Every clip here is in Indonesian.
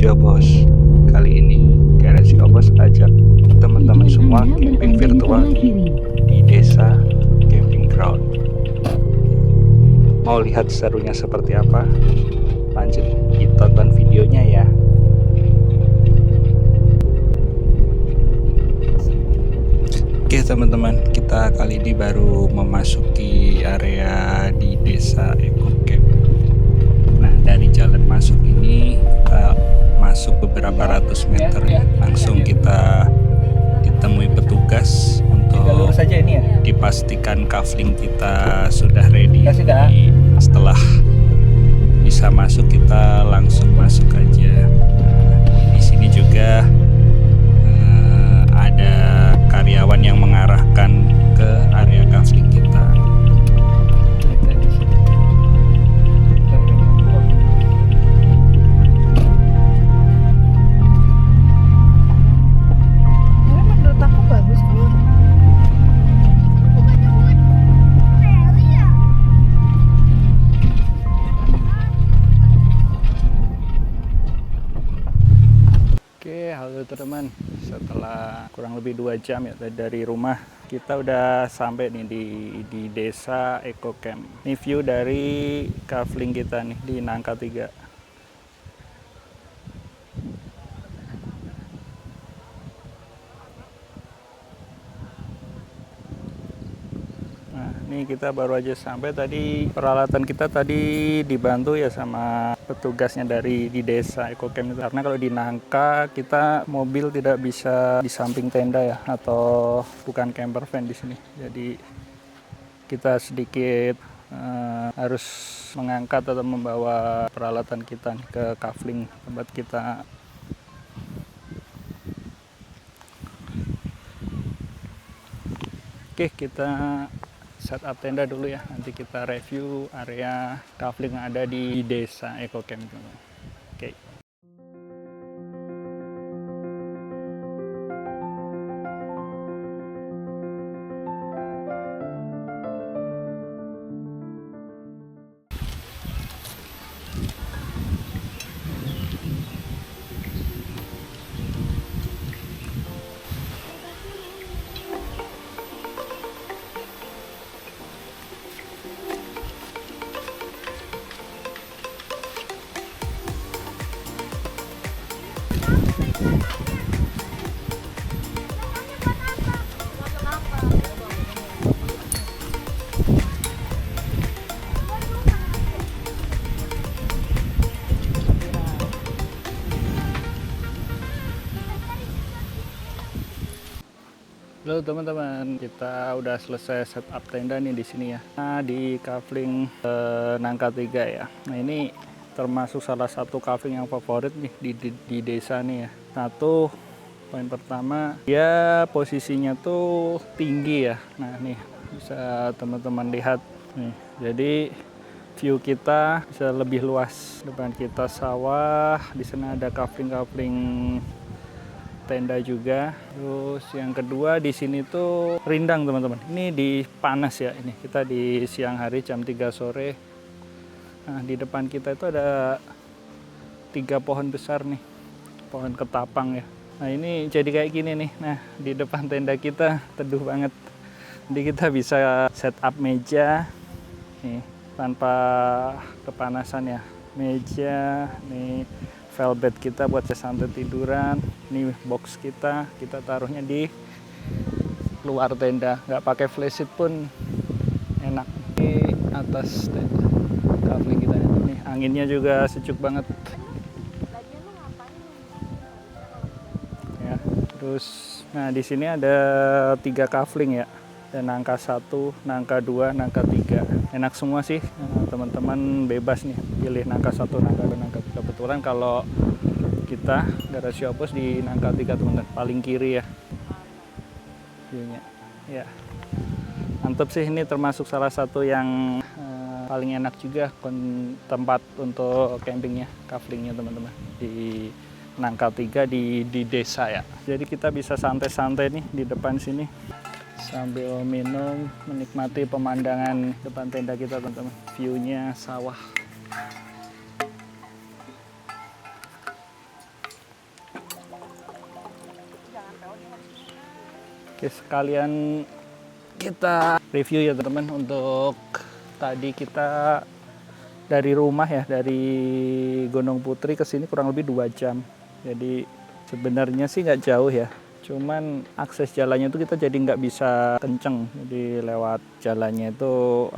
Garasi Obos. Kali ini Garasi Obos ajak teman-teman semua camping virtual di desa camping ground. Mau lihat serunya seperti apa? Lanjut ditonton videonya ya. Oke teman-teman, kita kali ini baru memasuki area di desa Eco Camp. Nah, dari jalan masuk ini kita masuk beberapa ratus meter ya. Langsung kita ditemui petugas untuk dipastikan kafling kita sudah ready. Setelah bisa masuk, kita langsung masuk aja. Nah, di sini juga ada karyawan yang mengarahkan ke area kafling kita. Menurut aku bagus kok. Oke, halo teman-teman. Setelah kurang lebih 2 jam ya dari rumah, kita udah sampai nih di desa Eco Camp. Ini view dari kafling kita nih di Nangka 3. Nah, ini kita baru aja sampai. Tadi peralatan kita tadi dibantu ya sama petugasnya dari di desa Eco Camp itu. Karena kalau di Nangka kita mobil tidak bisa di samping tenda ya, atau bukan camper van di sini. Jadi kita sedikit harus mengangkat atau membawa peralatan kita nih ke kafling tempat kita. Oke, kita setup tenda dulu ya, nanti kita review area kafling yang ada di desa Eco Camp. Oke. Halo teman-teman, kita udah selesai setup tenda nih di sini ya. Nah, di kafling Nangka 3 ya. Nah, ini termasuk salah satu kafling yang favorit nih di desa nih ya. Satu, poin pertama, dia posisinya tuh tinggi ya. Nah, nih bisa teman-teman lihat nih. Jadi view kita bisa lebih luas. Depan kita sawah, di sana ada kafling-kafling tenda juga. Terus yang kedua di sini tuh rindang teman-teman. Ini di panas ya, ini kita di siang hari jam 3 sore. Nah, di depan kita itu ada 3 pohon besar nih, pohon ketapang ya. Nah, ini jadi kayak gini nih. Nah, di depan tenda kita teduh banget. Jadi kita bisa setup meja nih tanpa kepanasan ya. Meja nih, velvet kita buat santai tiduran. Ini box kita taruhnya di luar tenda, nggak pakai flysheet pun enak. Di atas tenda kafling kita ini, anginnya juga sejuk banget ya. Terus nah di sini ada 3 kafling ya, ada Nangka 1, Nangka 2, Nangka 3. Enak semua sih, teman-teman bebas nih pilih Nangka 1, Nangka 2, Nangka 3. Kebetulan kalau kita Garasi Obos di Nangka 3 teman-teman, paling kiri ya viewnya ya. Mantap sih, ini termasuk salah satu yang paling enak juga tempat untuk campingnya, kaflingnya teman-teman di Nangka 3 di desa ya. Jadi kita bisa santai-santai nih di depan sini sambil minum, menikmati pemandangan depan tenda kita teman-teman. Viewnya sawah. Oke, sekalian kita review ya teman-teman. Untuk tadi kita dari rumah ya, dari Gunung Putri ke sini kurang lebih 2 jam. Jadi sebenarnya sih nggak jauh ya. Cuman akses jalannya itu kita jadi nggak bisa kenceng. Jadi lewat jalannya itu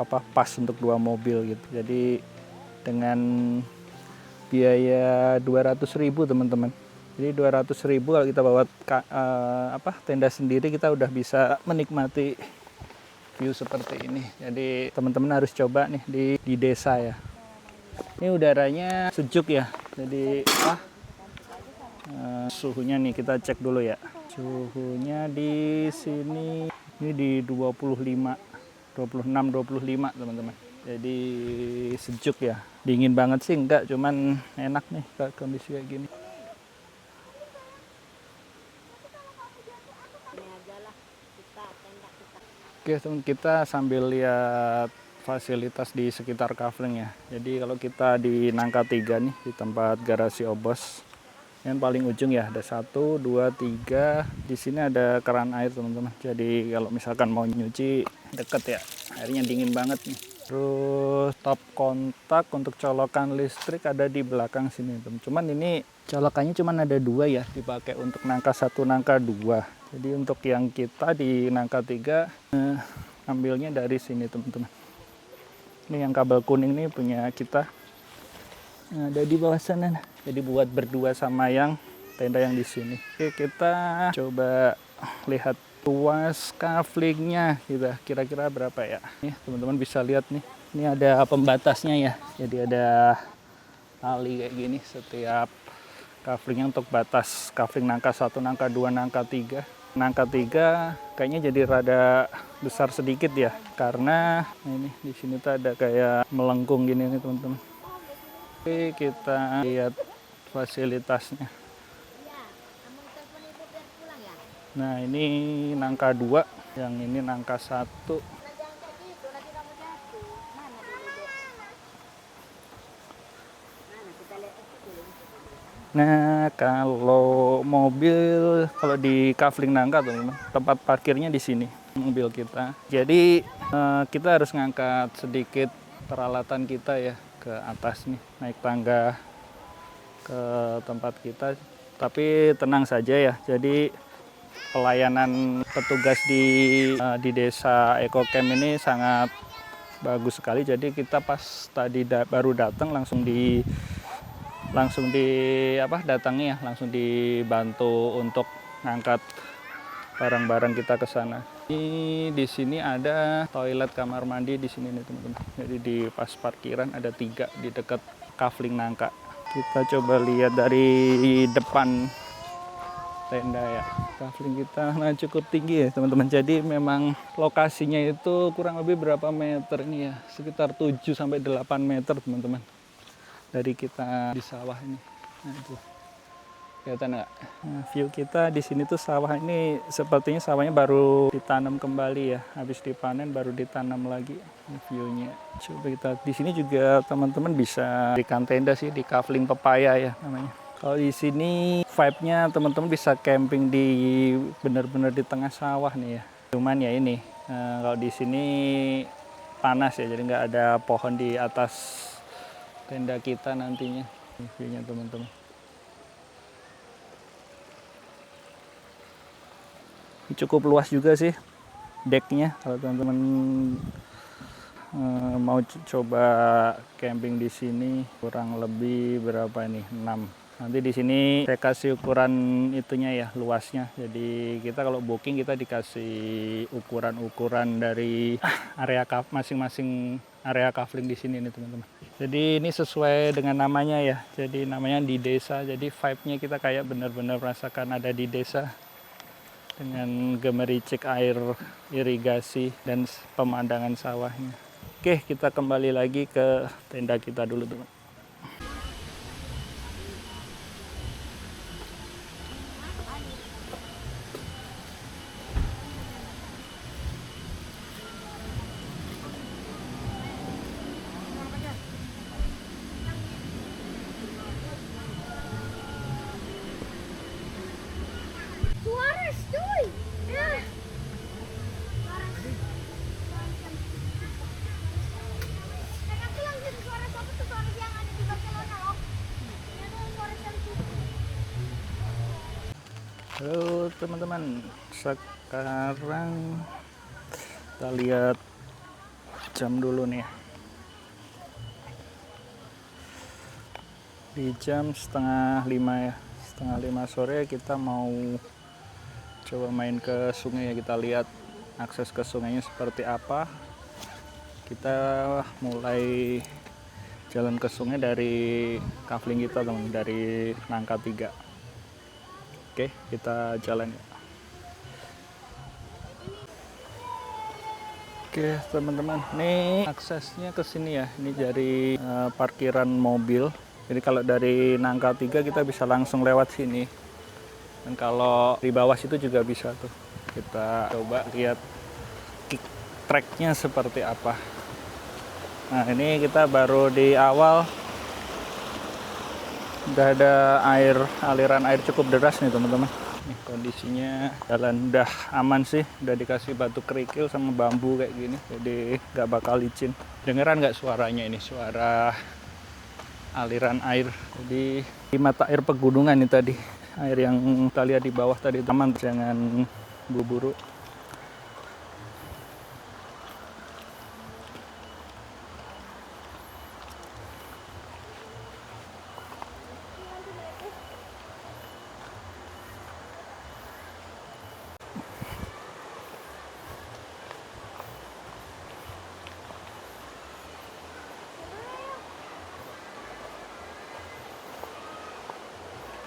pas untuk 2 mobil gitu. Jadi dengan biaya 200.000 teman-teman. Jadi 200.000 kalau kita bawa tenda sendiri, kita udah bisa menikmati view seperti ini. Jadi teman-teman harus coba nih di desa ya. Ini udaranya sejuk ya. Jadi suhunya nih kita cek dulu ya. Suhunya di sini ini di 26, 25 teman-teman. Jadi sejuk ya. Dingin banget sih enggak, cuman enak nih kondisi kayak gini. Oke teman, kita sambil lihat fasilitas di sekitar Kafling ya. Jadi kalau kita di Nangka 3 nih, di tempat garasi Obos, yang paling ujung ya, ada 1, 2, 3. Di sini ada keran air teman-teman. Jadi kalau misalkan mau nyuci deket ya, airnya dingin banget nih. Terus top kontak untuk colokan listrik ada di belakang sini teman. Cuman ini colokannya cuman ada 2 ya, dipakai untuk Nangka 1, Nangka 2. Jadi untuk yang kita di Nangka 3 ambilnya dari sini teman-teman. Ini yang kabel kuning nih punya kita. Ada di bawah sana. Jadi buat berdua sama yang tenda yang di sini. Oke, kita coba lihat luas kaflingnya kita kira-kira berapa ya. Nih teman-teman bisa lihat nih. Ini ada pembatasnya ya. Jadi ada tali kayak gini setiap kaflingnya untuk batas kafling Nangka 1, Nangka 2, Nangka 3. Nangka 3 kayaknya jadi rada besar sedikit ya. Karena ini di sini tuh ada kayak melengkung gini nih teman-teman. Oke, kita lihat fasilitasnya. Nah, ini Nangka 2, yang ini Nangka 1. Nah, kalau mobil, kalau di Kafling Nangka teman-teman, tempat parkirnya di sini mobil kita. Jadi kita harus ngangkat sedikit peralatan kita ya ke atas nih, naik tangga ke tempat kita. Tapi tenang saja ya. Jadi pelayanan petugas di desa Ecocamp ini sangat bagus sekali. Jadi kita pas tadi baru datang langsung datangi ya, langsung dibantu untuk ngangkat barang-barang kita ke sana. Di sini ada toilet kamar mandi di sini nih teman-teman. Jadi di pas parkiran ada 3 di dekat Kafling Nangka. Kita coba lihat dari depan tenda ya. Kafling kita cukup tinggi ya teman-teman. Jadi memang lokasinya itu kurang lebih berapa meter ini ya? Sekitar 7 sampai 8 meter teman-teman. Dari kita di sawah ini. Nah, itu. Kelihatan nggak? Nah, view kita di sini tuh sawah ini sepertinya sawahnya baru ditanam kembali ya. Habis dipanen baru ditanam lagi. Ini view-nya. Coba kita di sini juga teman-teman bisa berikan tenda sih di Kafling Pepaya ya namanya. Kalau di sini vibe-nya teman-teman bisa camping di benar-benar di tengah sawah nih ya. Cuman ya ini kalau di sini panas ya, jadi nggak ada pohon di atas tenda kita nantinya. Ini view-nya teman-teman. Cukup luas juga sih decknya kalau teman-teman mau coba camping di sini. Kurang lebih berapa nih, 6. Nanti di sini saya kasih ukuran itunya ya, luasnya. Jadi kita kalau booking kita dikasih ukuran dari area masing-masing area kafling di sini nih teman-teman. Jadi ini sesuai dengan namanya ya. Jadi namanya di desa. Jadi vibe-nya kita kayak benar-benar merasakan ada di desa. Dengan gemericik air irigasi dan pemandangan sawahnya. Oke, kita kembali lagi ke tenda kita dulu teman. Halo teman-teman, sekarang kita lihat jam dulu nih. Di jam setengah 5 ya, setengah 5 sore kita mau coba main ke sungai ya. Kita lihat akses ke sungainya seperti apa. Kita mulai jalan ke sungai dari kafling kita teman, dari Nangka 3. Oke, kita jalan ya. Oke teman-teman, ini aksesnya ke sini ya. Ini dari parkiran mobil. Jadi kalau dari Nangka 3 kita bisa langsung lewat sini. Dan kalau di bawah situ juga bisa tuh. Kita coba lihat kick tracknya seperti apa. Nah ini kita baru di awal. Udah ada aliran air cukup deras nih teman-teman. Nih kondisinya jalan udah aman sih, udah dikasih batu kerikil sama bambu kayak gini, jadi nggak bakal licin. Dengeran nggak suaranya ini, suara aliran air. Jadi di mata air pegunungan ini tadi, air yang kita lihat di bawah tadi aman, jangan buru-buru.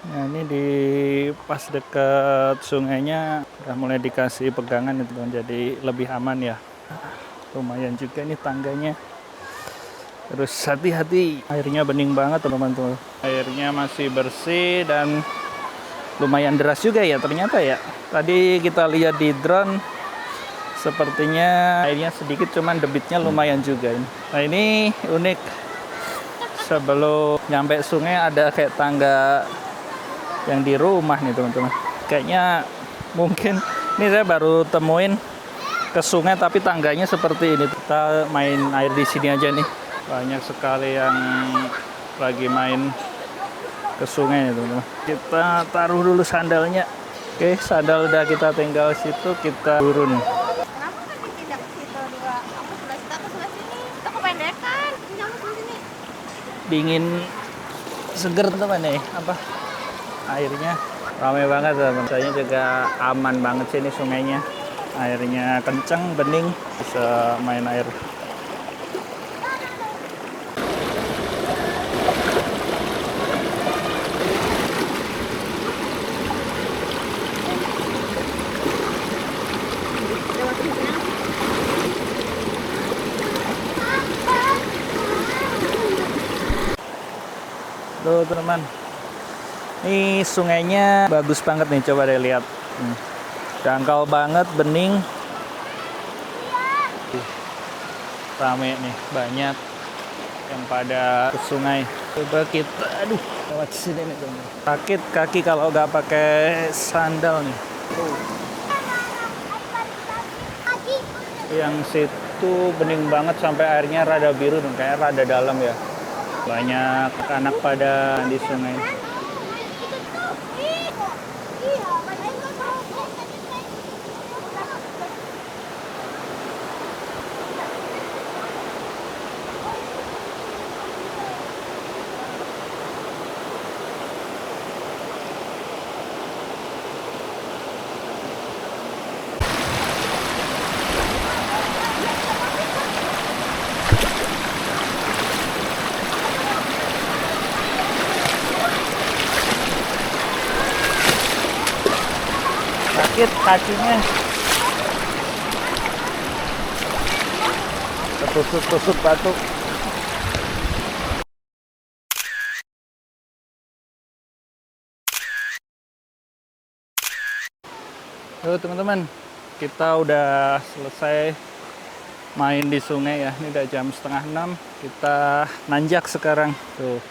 Nah ini di pas dekat sungainya udah mulai dikasih pegangan itu kan, jadi lebih aman ya. Lumayan juga ini tangganya. Terus hati-hati, airnya bening banget teman-teman. Airnya masih bersih dan lumayan deras juga ya ternyata ya. Tadi kita lihat di drone sepertinya airnya sedikit, cuman debitnya lumayan juga. Nah ini unik, sebelum nyampe sungai ada kayak tangga yang di rumah nih teman-teman. Kayaknya mungkin ini saya baru temuin ke sungai tapi tangganya seperti ini. Kita main air di sini aja nih. Banyak sekali yang lagi main ke sungai nih teman-teman. Kita taruh dulu sandalnya. Oke, sandal udah kita tinggal situ, kita turun. Kenapa kan ditindak ke situ juga? Aku sebelah situ, aku sebelah sini. Kita kependekan. Ini aku sebelah sini. Dingin, seger teman nih. Apa? Airnya ramai banget teman. Saya juga aman banget sih ini sungainya. Airnya kenceng, bening, bisa main air. Tuh teman, ini sungainya bagus banget nih, coba deh lihat. Dangkal banget, bening. Rame nih, banyak yang pada ke sungai. Coba kita, lewat sini nih teman. Sakit kaki kalau nggak pakai sandal nih. Yang situ bening banget sampai airnya rada biru dan kayak rada dalam ya. Banyak anak pada di sungai. Sakit kakinya, ketusuk-tusuk batu. Halo teman-teman, kita udah selesai main di sungai ya. Ini udah jam setengah 6, kita nanjak sekarang. Tuh,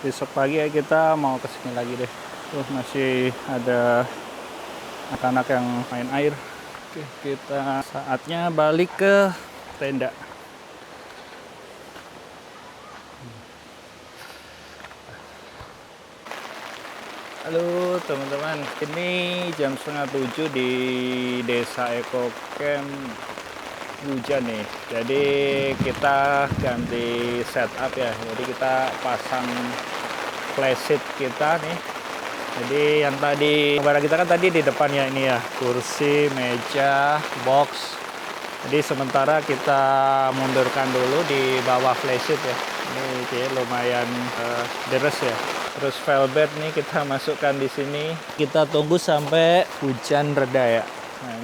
besok pagi ya kita mau kesini lagi deh. Tuh masih ada anak-anak yang main air. Oke, kita saatnya balik ke tenda. Halo teman-teman, ini jam setengah 7 di Desa Eco Camp. Hujan nih, jadi kita ganti setup ya. Jadi kita pasang flashlight kita nih. Jadi yang tadi barang kita kan tadi di depannya ini ya, kursi, meja, box. Jadi sementara kita mundurkan dulu di bawah flashlight ya. Ini kayak lumayan deres ya. Terus velvet nih kita masukkan di sini. Kita tunggu sampai hujan reda ya. Nah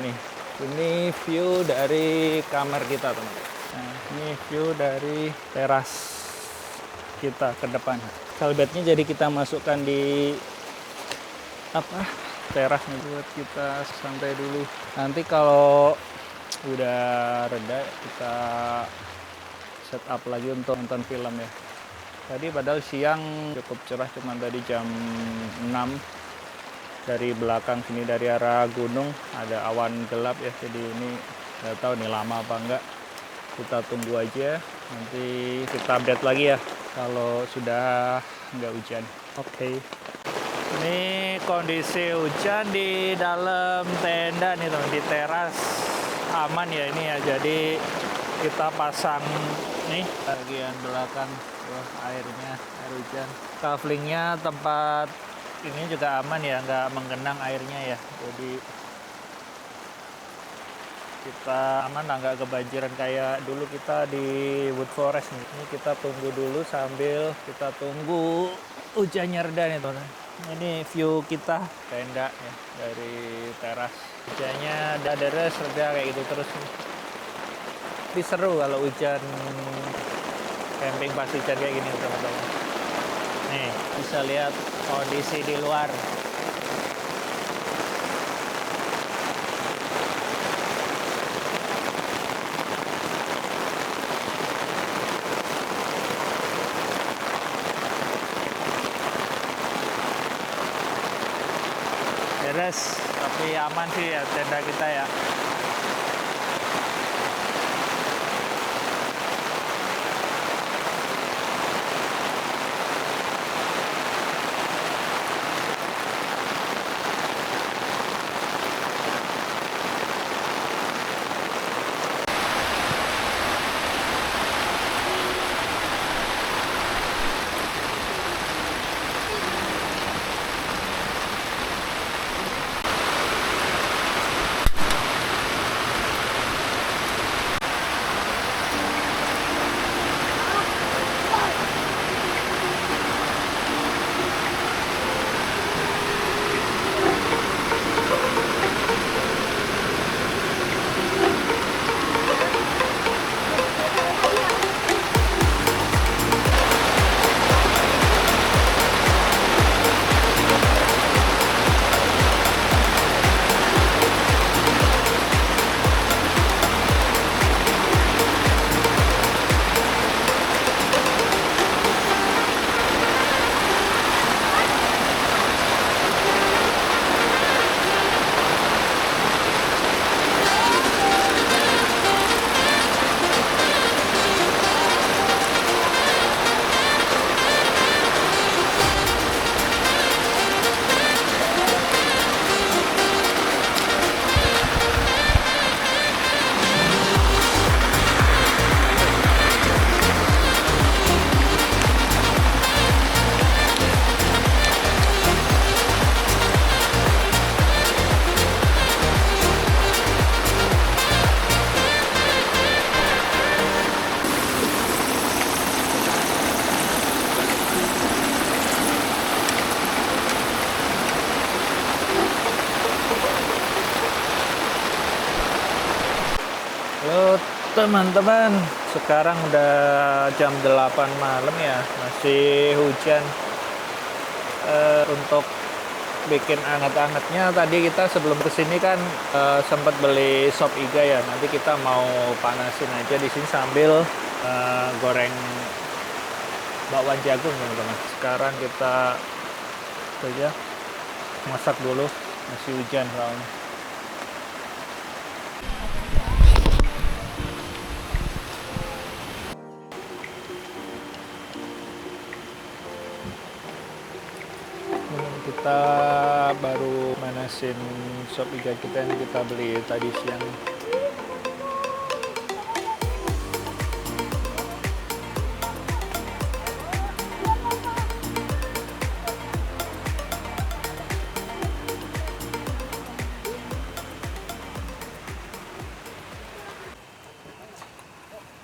ini view dari kamar kita teman-teman. Nah, ini view dari teras kita ke depan. Velvetnya jadi kita masukkan di teras nih buat kita santai dulu. Nanti kalau udah reda kita set up lagi untuk nonton film ya. Tadi padahal siang cukup cerah, cuman tadi jam 6 dari belakang sini dari arah gunung ada awan gelap ya. Jadi ini nggak tahu nih lama apa enggak. Kita tunggu aja, nanti kita update lagi ya kalau sudah nggak hujan. Oke. Ini kondisi hujan di dalam tenda nih teman, di teras aman ya ini ya. Jadi kita pasang nih bagian belakang, air hujan. Kaflingnya tempat ini juga aman ya, nggak menggenang airnya ya. Jadi kita aman lah, nggak kebanjiran kayak dulu kita di Wood Forest nih. Ini kita tunggu dulu sambil kita tunggu hujannya reda nih teman. Ini view kita tenda ya dari teras. Hujannya udah deres reda kayak gitu terus nih. Tapi seru kalau hujan, camping pas hujan kayak gini teman-teman. Nih bisa lihat kondisi di luar. Beres, tapi aman sih ya tenda kita ya. Halo teman-teman, sekarang udah jam 8 malam ya, masih hujan. Untuk bikin anget-angetnya tadi kita sebelum kesini kan sempat beli sop iga ya. Nanti kita mau panasin aja di sini sambil goreng bakwan jagung teman-teman. Sekarang kita saja masak dulu, masih hujan soalnya. Kita baru manasin sop iga kita yang kita beli tadi siang.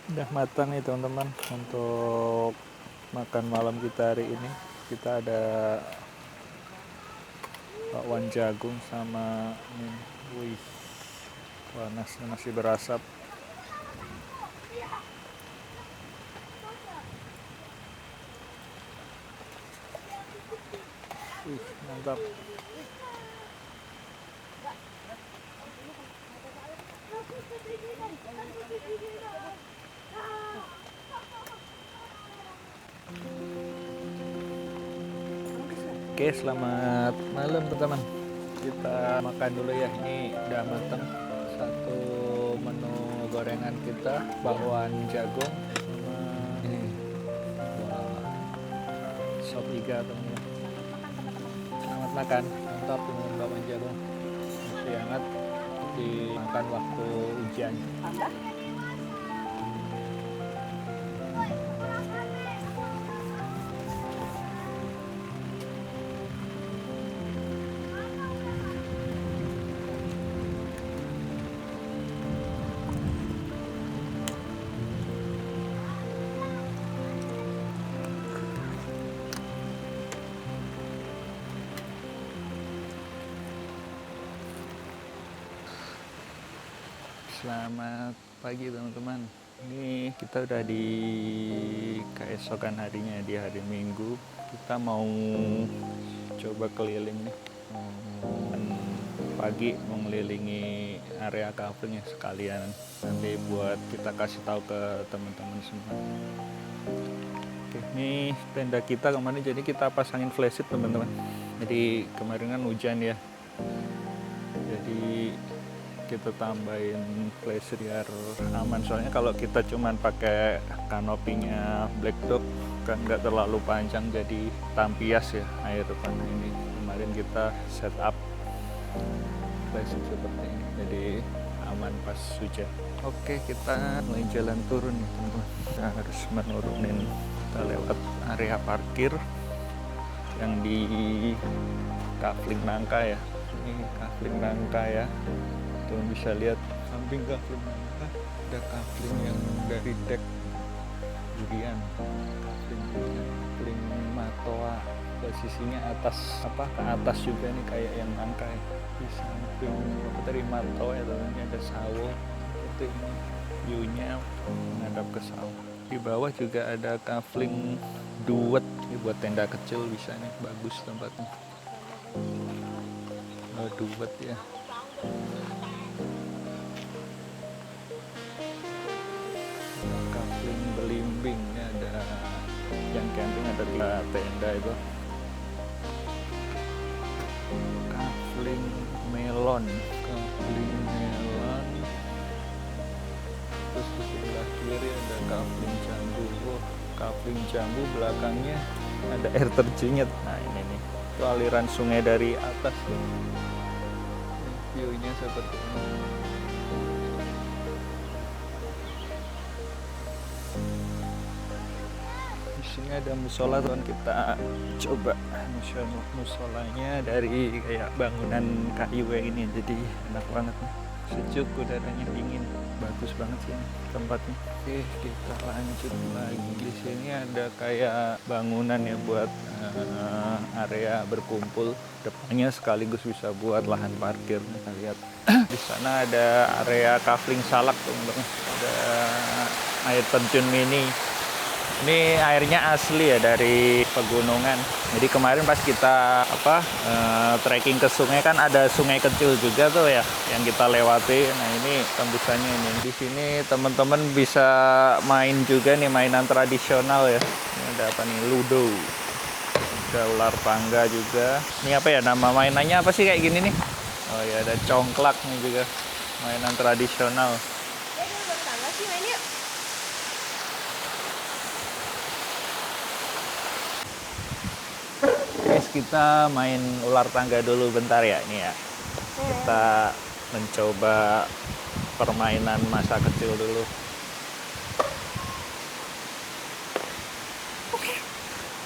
Udah matang nih teman-teman untuk makan malam kita hari ini. Kita ada bakwan jagung sama ini. Wih, panasnya masih berasap. Wih, mantap. Oke, selamat malam teman-teman. Kita makan dulu ya. Ini udah matang satu menu gorengan kita, bakwan jagung sama ini. Wah, sop iga teman-teman. Selamat makan, mantap dengan bakwan jagung. Masih hangat dimakan waktu ujian. Selamat pagi teman-teman. Ini kita udah di keesokan harinya, di hari Minggu. Kita mau coba keliling nih. Pagi mau ngelilingi area kafenya sekalian. Nanti buat kita kasih tahu ke teman-teman semua. Oke, ini tenda kita kemarin jadi kita pasangin flashlight teman-teman. Jadi kemarin kan hujan ya. Jadi kita tambahin flash biar aman, soalnya kalau kita cuman pakai kanopinya black dog kan nggak terlalu panjang, jadi tampias ya air depan ini. Kemarin kita setup flash seperti ini, jadi aman pas hujan. Oke, kita mulai jalan turun nih teman-teman. Kita harus menurunin, kita lewat area parkir yang di Kafling Nangka ya. Ini Kafling Nangka ya. Teman bisa lihat samping kafling Nangka ada kafling yang dari dek durian, kafling Matoa, posisinya atas ke atas juga nih kayak yang Nangka ya. Di samping dari Matoa ya teman, ini ada sawah seperti ini, view-nya menghadap ke sawah. Di bawah juga ada kafling duet, ini buat tenda kecil bisa nih, bagus tempatnya. Duet ya. Kafling Belimbing, ini ada yang camping, ada 3 tenda itu. Kafling Melon, terus di sebelah kiri ada kafling Jambu. Kafling Jambu belakangnya ada air terjunnya. Nah ini nih, itu aliran sungai dari atas. View-nya seperti ini. Di sini ada musola teman, kita coba musolanya dari kayak bangunan kayu kayak ini, jadi enak banget nih, sejuk, udaranya dingin, bagus banget sih tempatnya. Oke, kita lanjut lagi. Di sini ada kayak bangunan ya buat area berkumpul, depannya sekaligus bisa buat lahan parkir. Kita lihat di sana ada area kafling salak teman-teman, ada air terjun mini. Ini airnya asli ya dari pegunungan. Jadi kemarin pas kita trekking ke sungai kan ada sungai kecil juga tuh ya yang kita lewati. Nah ini tembusannya ini. Di sini teman-teman bisa main juga nih mainan tradisional ya. Ini ada apa nih? Ludo. Ada ular tangga juga. Ini apa ya, nama mainannya apa sih kayak gini nih? Oh ya, ada congklak nih juga. Mainan tradisional. Oke, Guys, kita main ular tangga dulu bentar ya. Ini ya, kita mencoba permainan masa kecil dulu.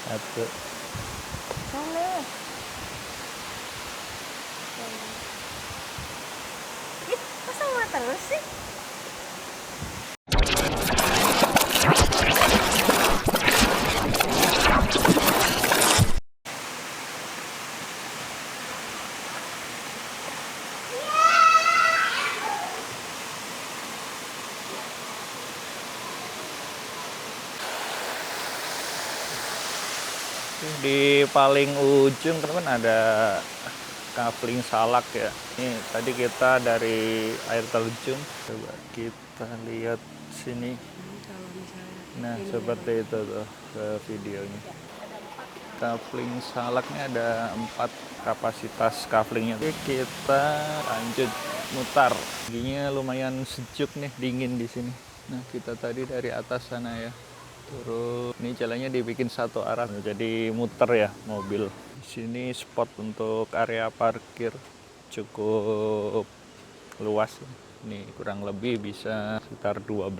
Satu. Mana? Ih, kok sama terus sih? Di paling ujung teman-teman ada kafling salak ya. Ini tadi kita dari air terjun. Coba kita lihat sini. Nah, seperti itu tuh ke videonya. Kafling salaknya ada 4 kapasitas kaflingnya. Oke, kita lanjut mutar. Giginya lumayan sejuk nih, dingin di sini. Nah, kita tadi dari atas sana ya. Terus ini jalannya dibikin satu arah, jadi muter ya mobil. Di sini spot untuk area parkir cukup luas. Ini kurang lebih bisa sekitar 12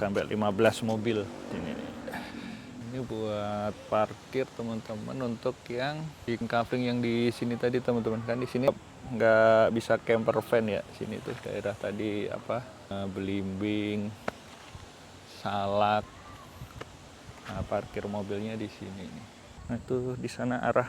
sampai 15 mobil. Ini buat parkir teman-teman untuk yang di kafling yang di sini tadi teman-teman. Kan di sini nggak bisa camper van ya. Sini tuh daerah tadi apa Belimbing, Salak. Nah, parkir mobilnya di sini. Nah, itu di sana arah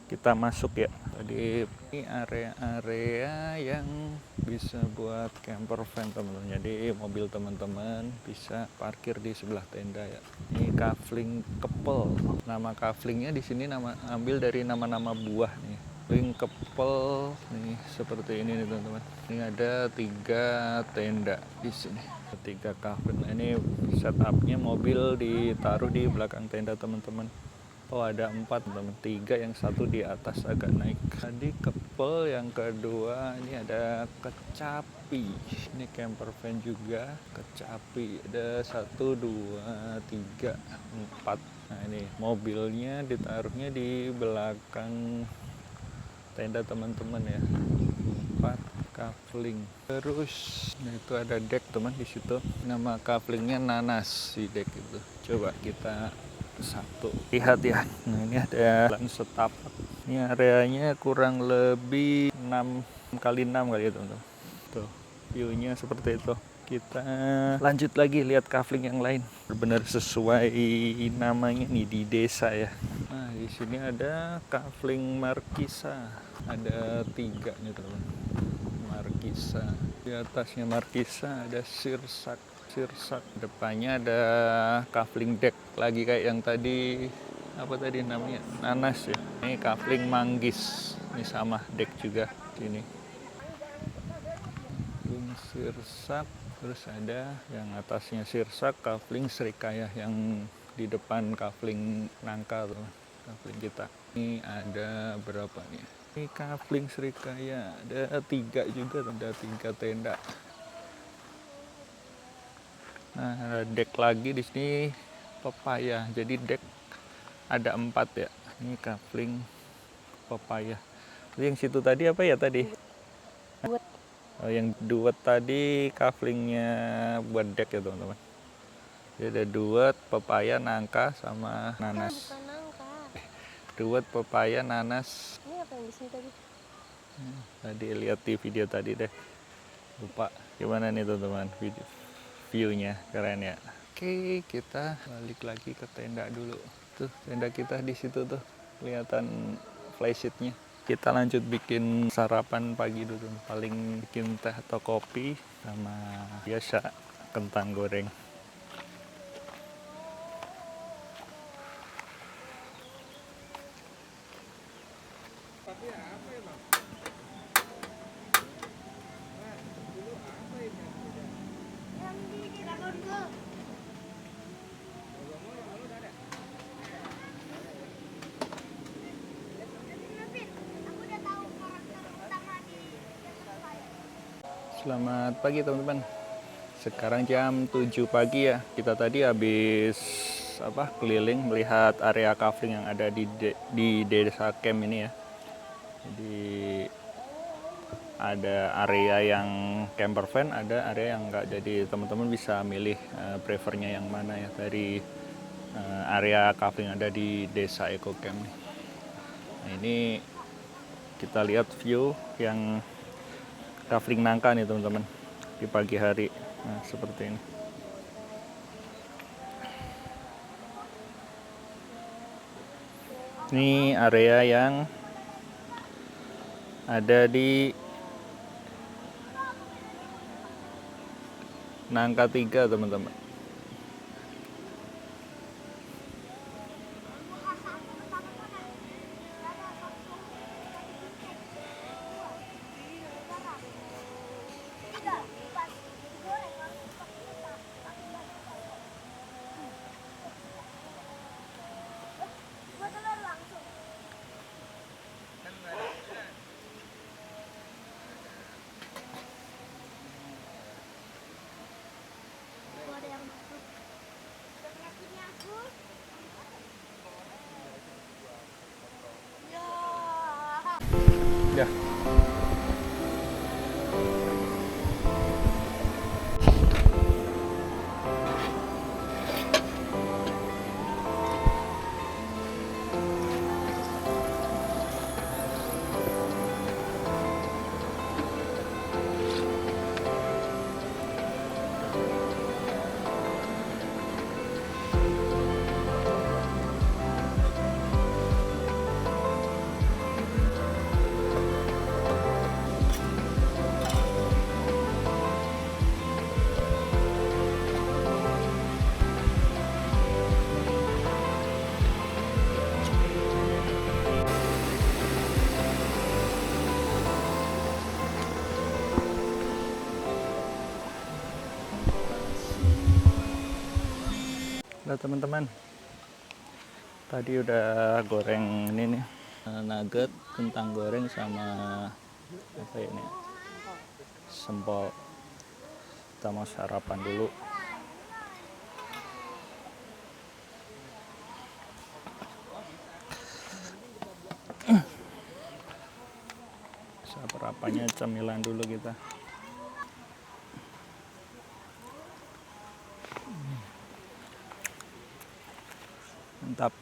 kita masuk ya. Tadi ini area-area yang bisa buat camper van teman-teman. Jadi mobil teman-teman bisa parkir di sebelah tenda ya. Ini kafling kepel. Nama kaflingnya di sini ambil dari nama-nama buah nih. Kafling kepel nih seperti ini nih teman-teman. Ini ada 3 tenda di sini. 3 kafling. Nah, ini setupnya mobil ditaruh di belakang tenda teman-teman. Oh, ada 4 teman-teman, 3 yang 1 di atas agak naik. Tadi kepel, yang kedua ini ada kecapi. Ini camper van juga, kecapi. Ada 1, 2, 3, 4. Nah, ini mobilnya ditaruhnya di belakang tenda teman-teman ya. 4 kafling. Terus nah itu ada deck teman di situ. Nama kaflingnya Nanas di deck itu. Coba kita satu lihat ya. Nah, ini ada jalan setapak. Ini areanya kurang lebih 6 kali 6 kali ya teman-teman. Tuh, view-nya seperti itu. Kita lanjut lagi lihat kafling yang lain. Benar sesuai namanya nih di desa ya. Nah, di sini ada kafling Markisa. Ada 3 nih teman-teman. Markisa. Di atasnya Markisa ada Sirsak. Depannya ada kafling deck lagi kayak yang tadi, apa tadi namanya, Nanas ya. Ini kafling Manggis, ini sama deck juga sini. Kafling Sirsak, terus ada yang atasnya Sirsak, kafling Srikaya yang di depan kafling Nangka tuh, kafling kita. Ini ada berapa nih? Ini kafling Srikaya ada 3 juga, ada 3 tenda. Nah, deck lagi di sini pepaya. Jadi deck ada 4 ya. Ini kafling pepaya. Jadi yang situ tadi apa ya tadi? Duet. Oh, yang duet tadi kaflingnya buat deck ya teman-teman. Jadi ada duet, pepaya, nangka, sama nanas. Bukan nangka. Duet, pepaya, nanas. Ini apa yang di sini tadi? Tadi lihat di video tadi deh. Lupa. Gimana nih teman-teman view-nya, keren ya. Oke, kita balik lagi ke tenda dulu. Tuh, tenda kita di situ tuh. Kelihatan flysheet-nya. Kita lanjut bikin sarapan pagi dulu. Paling bikin teh atau kopi sama biasa kentang goreng. Selamat pagi teman-teman. Sekarang jam 7 pagi ya. Kita tadi habis keliling melihat area kafling yang ada di desa camp ini ya. Jadi ada area yang camper van, ada area yang enggak. Jadi teman-teman bisa milih prefernya yang mana ya dari area kafling yang ada di desa Eco Camp. Nah, ini kita lihat view yang kafling nangka nih teman-teman di pagi hari. Nah, seperti ini. Ini area yang ada di Nangka 3 teman-teman. Ya. Nah teman-teman, tadi udah goreng ini nih, nugget, kentang goreng sama apa ini, sempol. Kita mau sarapan dulu. Sarapannya cemilan dulu kita. Mantap.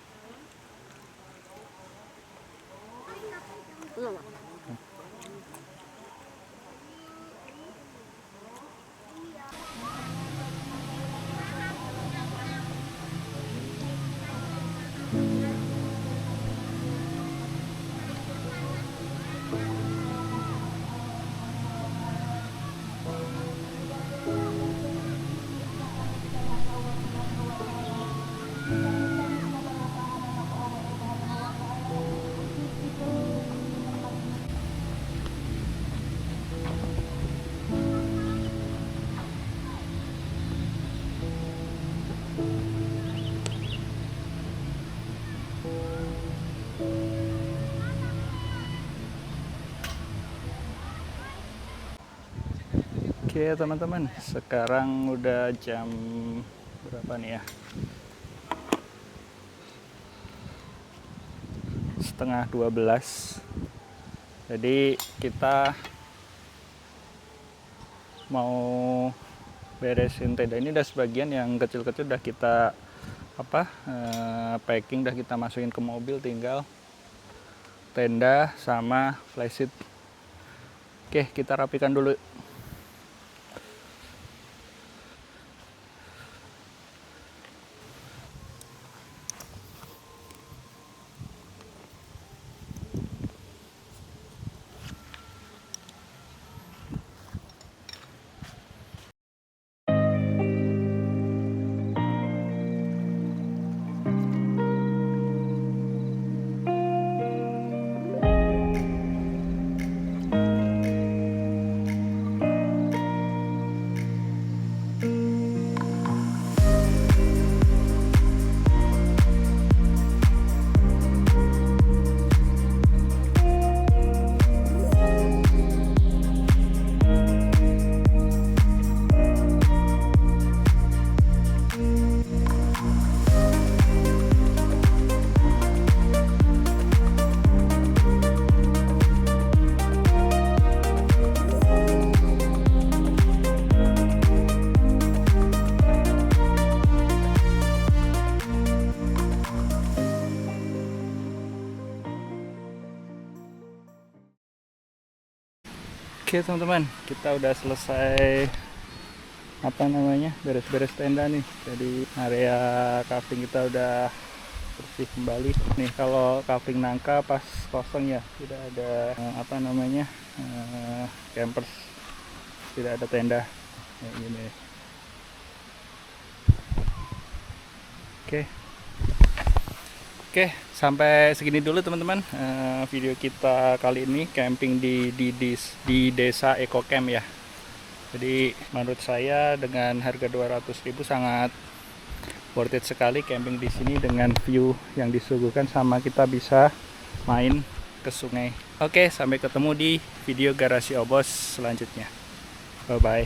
Oke teman-teman, sekarang udah jam berapa nih ya? Setengah 12. Jadi kita mau beresin tenda ini. Udah sebagian yang kecil-kecil udah kita packing, udah kita masukin ke mobil, tinggal tenda sama flysheet. Oke, kita rapikan dulu. Oke teman-teman, kita udah selesai beres-beres tenda nih. Jadi area kafling kita udah bersih kembali. Nih kalau kafling nangka pas kosong ya, tidak ada campers, tidak ada tenda kayak gini. Oke, sampai segini dulu teman-teman video kita kali ini camping di desa Eco Camp ya. Jadi menurut saya dengan harga 200.000 sangat worth it sekali camping di sini dengan view yang disuguhkan, sama kita bisa main ke sungai. Oke, sampai ketemu di video Garasi Obos selanjutnya. Bye bye.